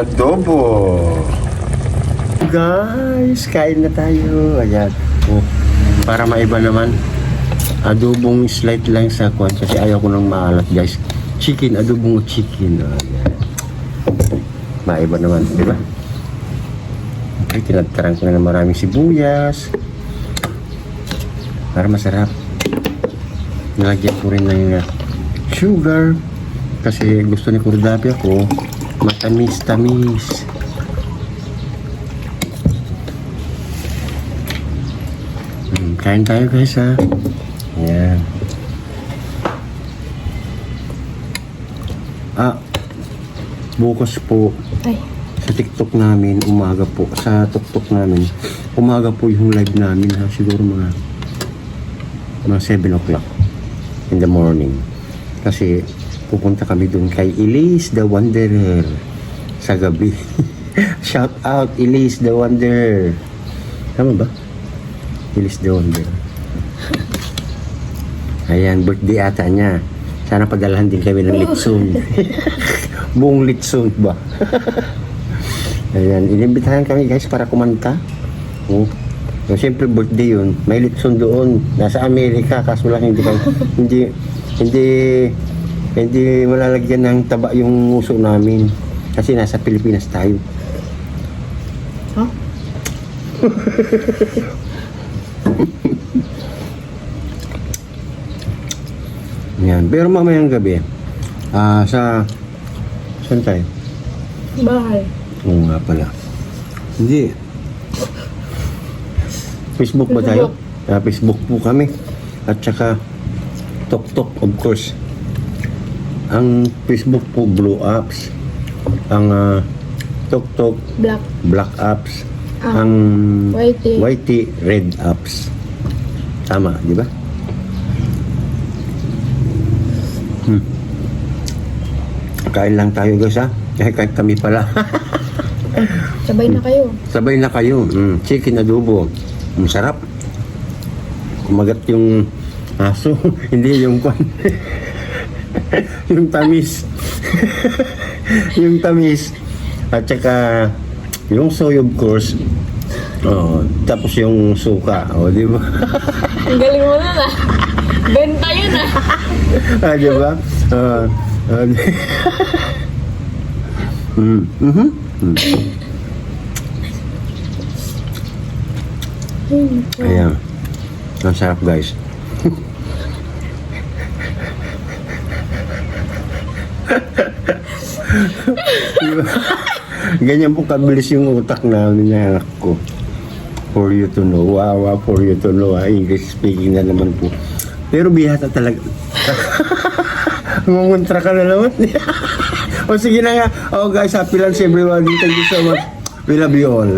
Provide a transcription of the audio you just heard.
adobo. Guys, kain na tayo. Ayan. Oh, para maiba naman. Adobong slight lang sa kwan kasi ayaw ko nang maalat, guys. Chicken, adobong chicken. Ayan. Maiba naman, di ba? Okay, tinagtarang ko na ng maraming sibuyas. Para masarap. Nilagyan ko rin ng sugar. Kasi gusto ni Kurdapi ako matamis-tamis. Kain tayo guys ha. Ayan. Bukas po sa TikTok namin, umaga po. Sa TikTok namin, umaga po yung live namin ha. Siguro mga 7 o'clock in the morning. Kasi pupunta kami doon kay Elise the Wanderer sa gabi. Shout out Elise the Wanderer. Tama ba? Elise the Wanderer. Ayan, birthday ata niya. Sana padalahan din kami ng litson. Buong litson ba? Ayan, inimbitahan kami guys para kumanta. So, siyempre birthday yun. May litson doon. Nasa Amerika. Kaso lang hindi malalagyan ng taba yung nguso namin. Kasi nasa Pilipinas tayo. Huh? Yan. Pero mamayang gabi, saan tayo? Bahay. Oo nga pala. Hindi. Facebook ba tayo? Facebook po kami. At saka TokTok, of course. Ang Facebook po, Blue Apps. Ang TokTok, Black Apps. Ang Whitey, Red Apps. Tama, di ba? Kain lang tayo guys ha. Kahit kami pala. Sabay na kayo. Sabay na kayo. Chicken adobo. Masarap. Kumagat yung aso. Hindi yung kwan. Yung tamis. Yung tamis. At saka yung soy of course. Oh, tapos yung suka. Oh, di ba? Ang galing mo na. Benta yun Di ba? Ayan. Ang sarap guys. Diba? Ganyan po kabilis yung utak namin ng anak ko. For you to know. Wow, for you to know. English speaking na naman po. Pero bihata talaga. Ngumuntra ka na naman. O sige na nga. Oh guys, happy lunch everyone. Thank you so much. We love you all.